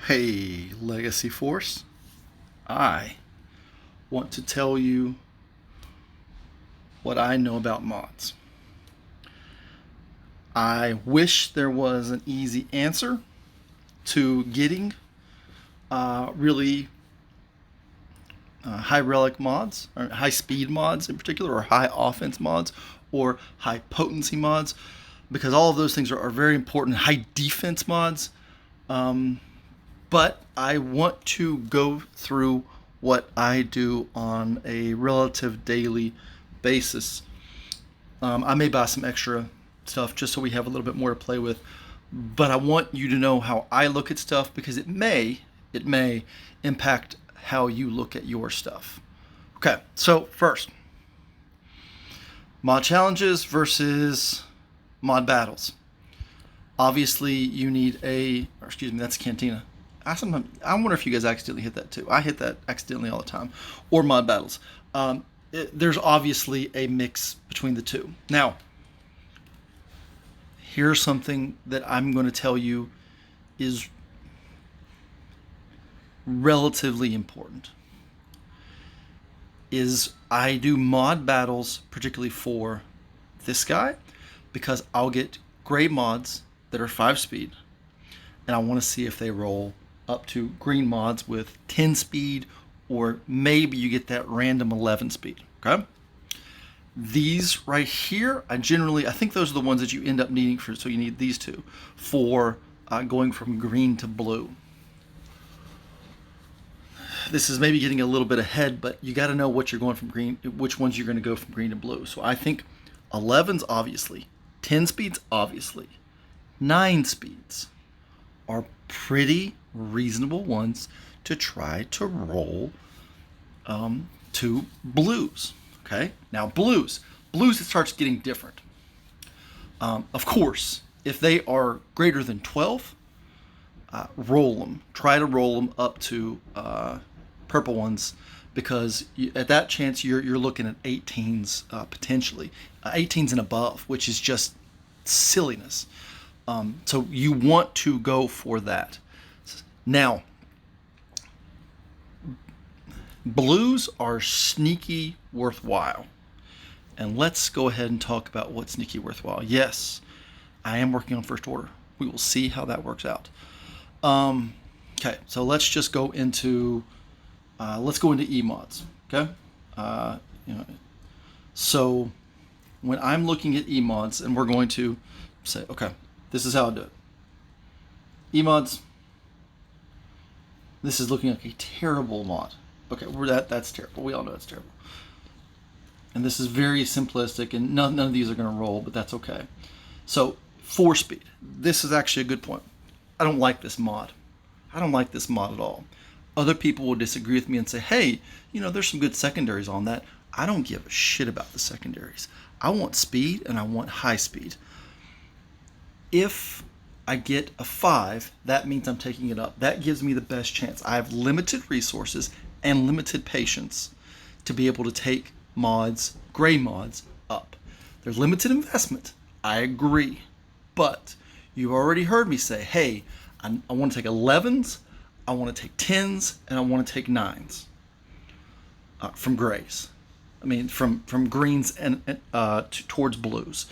Hey, Legacy Force. I want to tell you what I know about mods. I wish there was an easy answer to getting really high relic mods, or high speed mods in particular, or high offense mods, or high potency mods, because all of those things are very important. High defense mods. But I want to go through what I do on a relative daily basis. I may buy some extra stuff just so we have a little bit more to play with, but I want you to know how I look at stuff because it may impact how you look at your stuff. Okay, so first, mod challenges versus mod battles. Obviously, you need that's Cantina. I wonder if you guys accidentally hit that too. I hit that accidentally all the time. Or mod battles. There's obviously a mix between the two. Now, here's something that I'm going to tell you is relatively important. Is I do mod battles particularly for this guy because I'll get gray mods that are 5 speed, and I want to see if they roll up to green mods with 10 speed, or maybe you get that random 11 speed. Okay, these right here, I think those are the ones that you end up needing for. So you need these two for going from green to blue. This is maybe getting a little bit ahead, but you got to know what you're going from green, which ones you're going to go from green to blue. So I think 11s obviously, 10 speeds obviously, 9 speeds are pretty reasonable ones to try to roll to blues. Okay, now blues, it starts getting different. Of course, if they are greater than 12, roll them. Try to roll them up to purple ones, because at that chance you're looking at 18s potentially, 18s and above, which is just silliness. So you want to go for that. Now, blues are sneaky worthwhile. And let's go ahead and talk about what's sneaky worthwhile. Yes, I am working on first order. We will see how that works out. Okay, so let's just go into emods. Okay, so when I'm looking at emods, and we're going to say, okay, this is how I do it. Emods. This is looking like a terrible mod. Okay, that's terrible. We all know it's terrible. And this is very simplistic, and none of these are going to roll, but that's okay. So 4 speed. This is actually a good point. I don't like this mod. I don't like this mod at all. Other people will disagree with me and say, hey, there's some good secondaries on that. I don't give a shit about the secondaries. I want speed, and I want high speed. If I get a 5, that means I'm taking it up. That gives me the best chance. I have limited resources and limited patience to be able to take mods, gray mods, up. There's limited investment. I agree. But you already heard me say, hey, I want to take 11s, I want to take 10s, and I want to take 9s from grays. I mean, from greens and towards blues.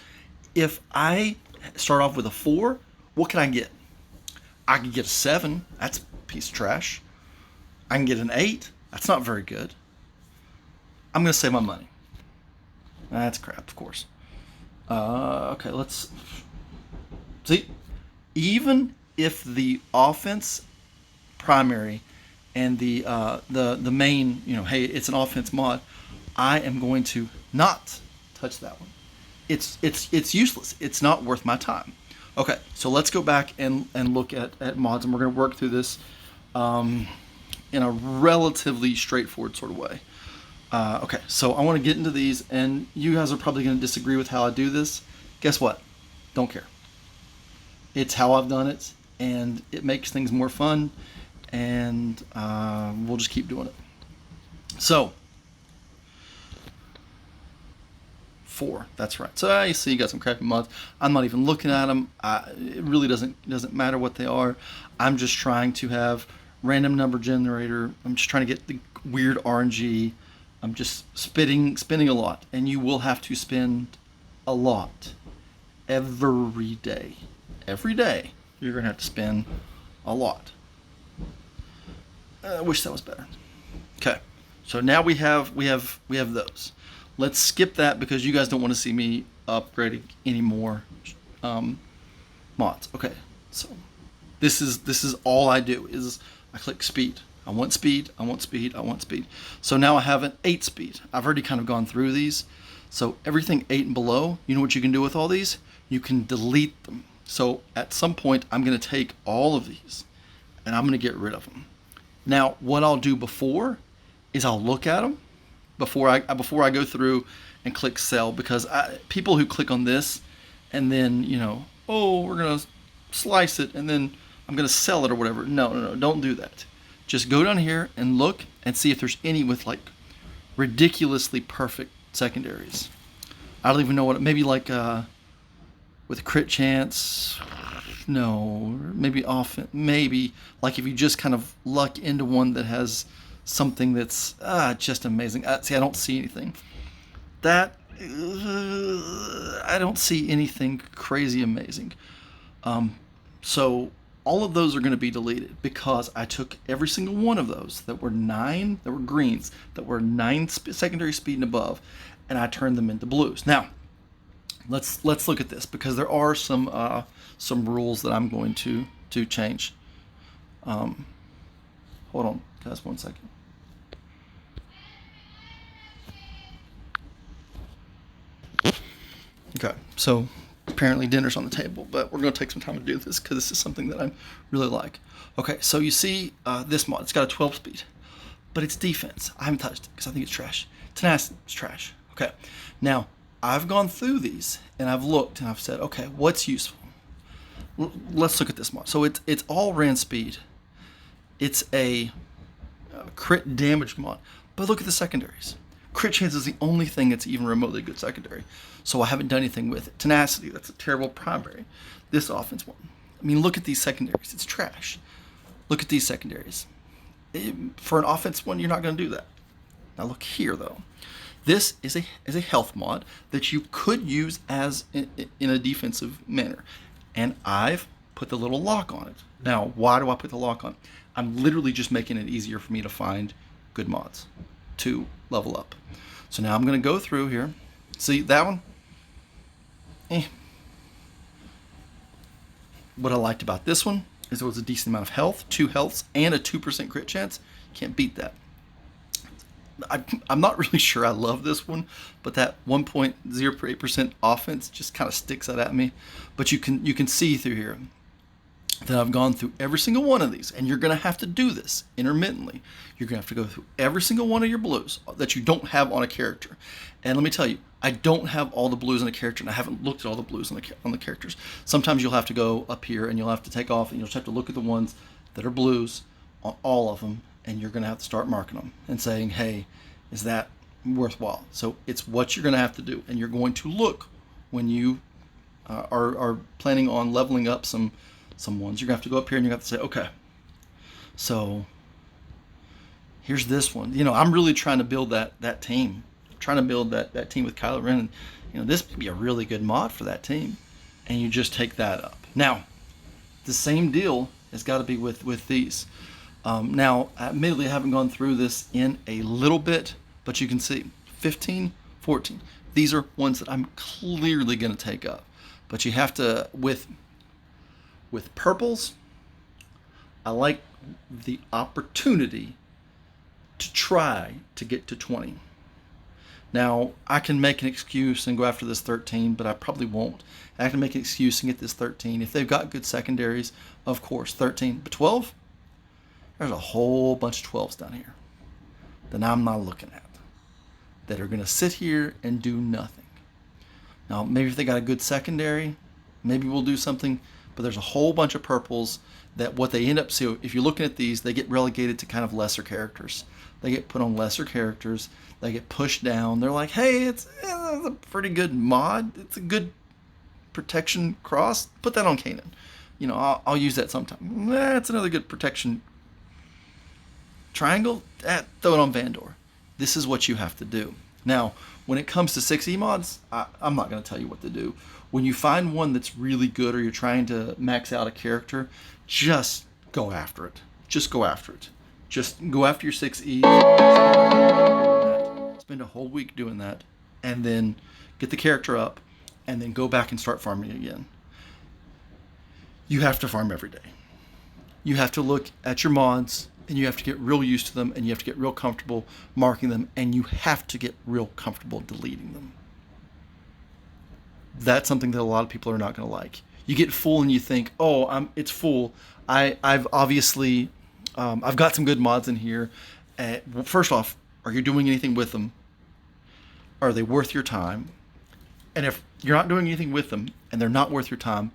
If I start off with a 4, what can I get? I can get a 7. That's a piece of trash. I can get an 8. That's not very good. I'm going to save my money. That's crap, of course. Okay, let's see. Even if the offense primary and the main, hey, it's an offense mod, I am going to not touch that one. It's useless. It's not worth my time. Okay, so let's go back and look at mods, and we're going to work through this in a relatively straightforward sort of way. Okay, so I want to get into these, and you guys are probably going to disagree with how I do this. Guess what? Don't care. It's how I've done it, and it makes things more fun, and we'll just keep doing it. So, 4. That's right. So you see, you got some crappy mods. I'm not even looking at them. It really doesn't matter what they are. I'm just trying to have random number generator. I'm just trying to get the weird RNG. I'm just spinning a lot, and you will have to spend a lot every day. Every day, you're gonna have to spend a lot. I wish that was better. Okay, so now we have those. Let's skip that because you guys don't want to see me upgrading any more mods. Okay, so this is all I do is I click speed. I want speed. I want speed. I want speed. So now I have an 8 speed. I've already kind of gone through these. So everything 8 and below, you know what you can do with all these? You can delete them. So at some point, I'm going to take all of these and I'm going to get rid of them. Now, what I'll do before is I'll look at them before I go through and click sell, because people who click on this and then, oh, we're going to slice it and then I'm going to sell it or whatever. No, don't do that. Just go down here and look and see if there's any with like ridiculously perfect secondaries. I don't even know what, maybe like with crit chance. No, maybe often, maybe like if you just kind of luck into one that has something that's just amazing. See, I don't see anything. I don't see anything crazy amazing. So all of those are going to be deleted because I took every single one of those that were greens, that were 9 secondary speed and above, and I turned them into blues. Now, let's look at this because there are some rules that I'm going to change. Hold on, guys, 1 second. Okay, so apparently dinner's on the table, but we're going to take some time to do this because this is something that I really like. Okay, so you see this mod. It's got a 12 speed, but it's defense. I haven't touched it because I think it's trash. Tenacity is trash. Okay, now I've gone through these and I've looked and I've said, okay, what's useful? Let's look at this mod. So it's all ran speed. It's a crit damage mod, but look at the secondaries. Crit chance is the only thing that's even remotely good secondary, so I haven't done anything with it. Tenacity, that's a terrible primary. This offense one. I mean, look at these secondaries. It's trash. Look at these secondaries. For an offense one, you're not going to do that. Now look here, though. This is a health mod that you could use as in a defensive manner, and I've put the little lock on it. Now, why do I put the lock on? I'm literally just making it easier for me to find good mods to level up. So now I'm going to go through here. See that one? What I liked about this one is there was a decent amount of health, 2 healths, and a 2% crit chance. Can't beat that. I'm not really sure I love this one, but that 1.08% offense just kind of sticks out at me. But you can see through here that I've gone through every single one of these, and you're going to have to do this intermittently. You're going to have to go through every single one of your blues that you don't have on a character. And let me tell you, I don't have all the blues on a character, and I haven't looked at all the blues on the characters. Sometimes you'll have to go up here, and you'll have to take off, and you'll just have to look at the ones that are blues on all of them, and you're going to have to start marking them and saying, hey, is that worthwhile? So it's what you're going to have to do, and you're going to look when you are planning on leveling up some ones. You're going to have to go up here and you're going to have to say, okay, so here's this one. I'm really trying to build that team. I'm trying to build that team with Kylo Ren. And, this would be a really good mod for that team. And you just take that up. Now, the same deal has got to be with these. Now, admittedly, I haven't gone through this in a little bit, but you can see 15, 14. These are ones that I'm clearly going to take up. But you have to, with purples, I like the opportunity to try to get to 20. Now, I can make an excuse and go after this 13, but I probably won't. I can make an excuse and get this 13. If they've got good secondaries, of course, 13. But 12? There's a whole bunch of 12s down here that I'm not looking at that are going to sit here and do nothing. Now, maybe if they got a good secondary, maybe we'll do something. But there's a whole bunch of purples that what they end up, so if you're looking at these, they get relegated to kind of lesser characters. They get put on lesser characters. They get pushed down. They're like, hey, it's a pretty good mod. It's a good protection cross. Put that on Kanan. I'll use that sometime. That's another good protection triangle. Throw it on Vandor. This is what you have to do. Now, when it comes to 6E mods, I'm not going to tell you what to do. When you find one that's really good, or you're trying to max out a character, just go after it. Just go after it. Just go after your 6Es. Spend a whole week doing that, and then get the character up, and then go back and start farming again. You have to farm every day. You have to look at your mods, and you have to get real used to them, and you have to get real comfortable marking them, and you have to get real comfortable deleting them. That's something that a lot of people are not going to like. You get full and you think, oh, it's full. I've obviously, I've got some good mods in here. Well, first off, are you doing anything with them? Are they worth your time? And if you're not doing anything with them and they're not worth your time,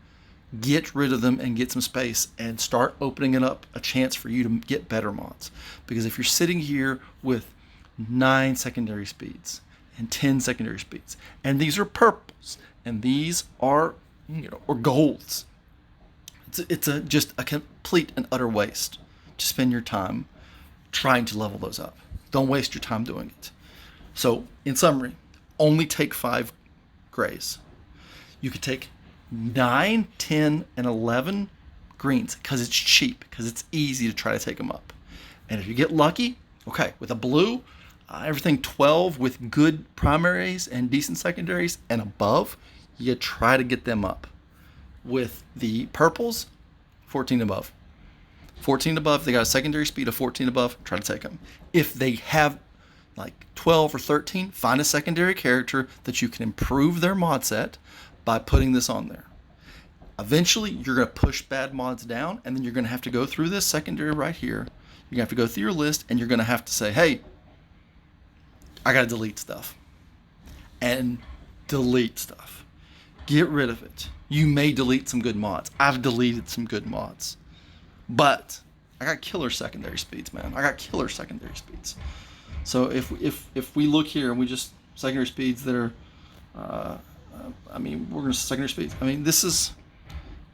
get rid of them and get some space and start opening it up a chance for you to get better mods. Because if you're sitting here with 9 secondary speeds and 10 secondary speeds, and these are purples, and these are, or golds, it's just a complete and utter waste to spend your time trying to level those up. Don't waste your time doing it. So, in summary, only take 5 grays. You could take 9, 10, and 11 greens because it's cheap, because it's easy to try to take them up. And if you get lucky, okay, with a blue, everything 12 with good primaries and decent secondaries and above, you try to get them up. With the purples, 14 above. 14 above, they got a secondary speed of 14 above, try to take them. If they have like 12 or 13, find a secondary character that you can improve their mod set by putting this on there. Eventually, you're going to push bad mods down, and then you're going to have to go through this secondary right here. You're going to have to go through your list, and you're going to have to say, hey, I got to delete stuff. And delete stuff. Get rid of it. You may delete some good mods. I've deleted some good mods. But I got killer secondary speeds, man. I got killer secondary speeds. So if we look here and we just secondary speeds that are, we're going to secondary speeds. This is,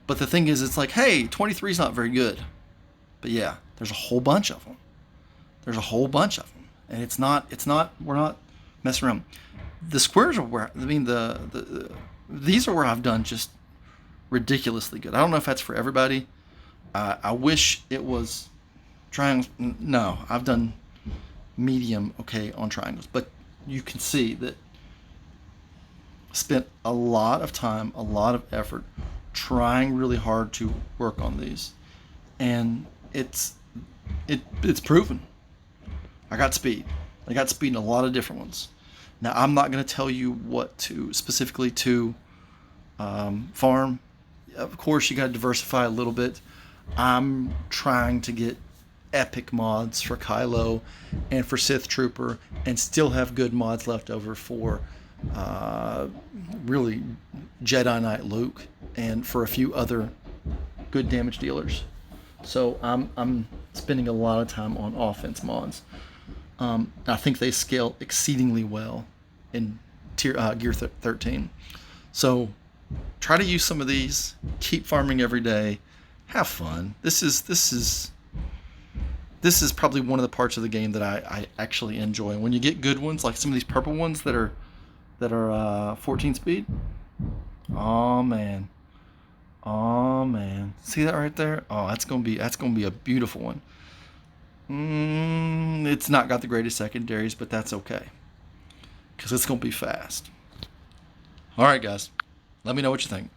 but the thing is, it's like, hey, 23 is not very good. But yeah, there's a whole bunch of them. There's a whole bunch of them. And it's not, we're not messing around. The squares are where, these are where I've done just ridiculously good. I don't know if that's for everybody. I wish it was triangles. No, I've done medium okay on triangles, but you can see that spent a lot of time, a lot of effort trying really hard to work on these, and it's proven. I got speed in a lot of different ones. Now, I'm not going to tell you what to specifically to farm. Of course, you got to diversify a little bit. I'm trying to get epic mods for Kylo and for Sith Trooper, and still have good mods left over for really Jedi Knight Luke, and for a few other good damage dealers. So I'm spending a lot of time on offense mods. I think they scale exceedingly well in Gear 13. So try to use some of these. Keep farming every day. Have fun. This is probably one of the parts of the game that I actually enjoy. When you get good ones, like some of these purple ones that are 14 speed. Oh man. See that right there? Oh, that's gonna be a beautiful one. It's not got the greatest secondaries, but that's okay, because it's gonna be fast. All right, guys, let me know what you think.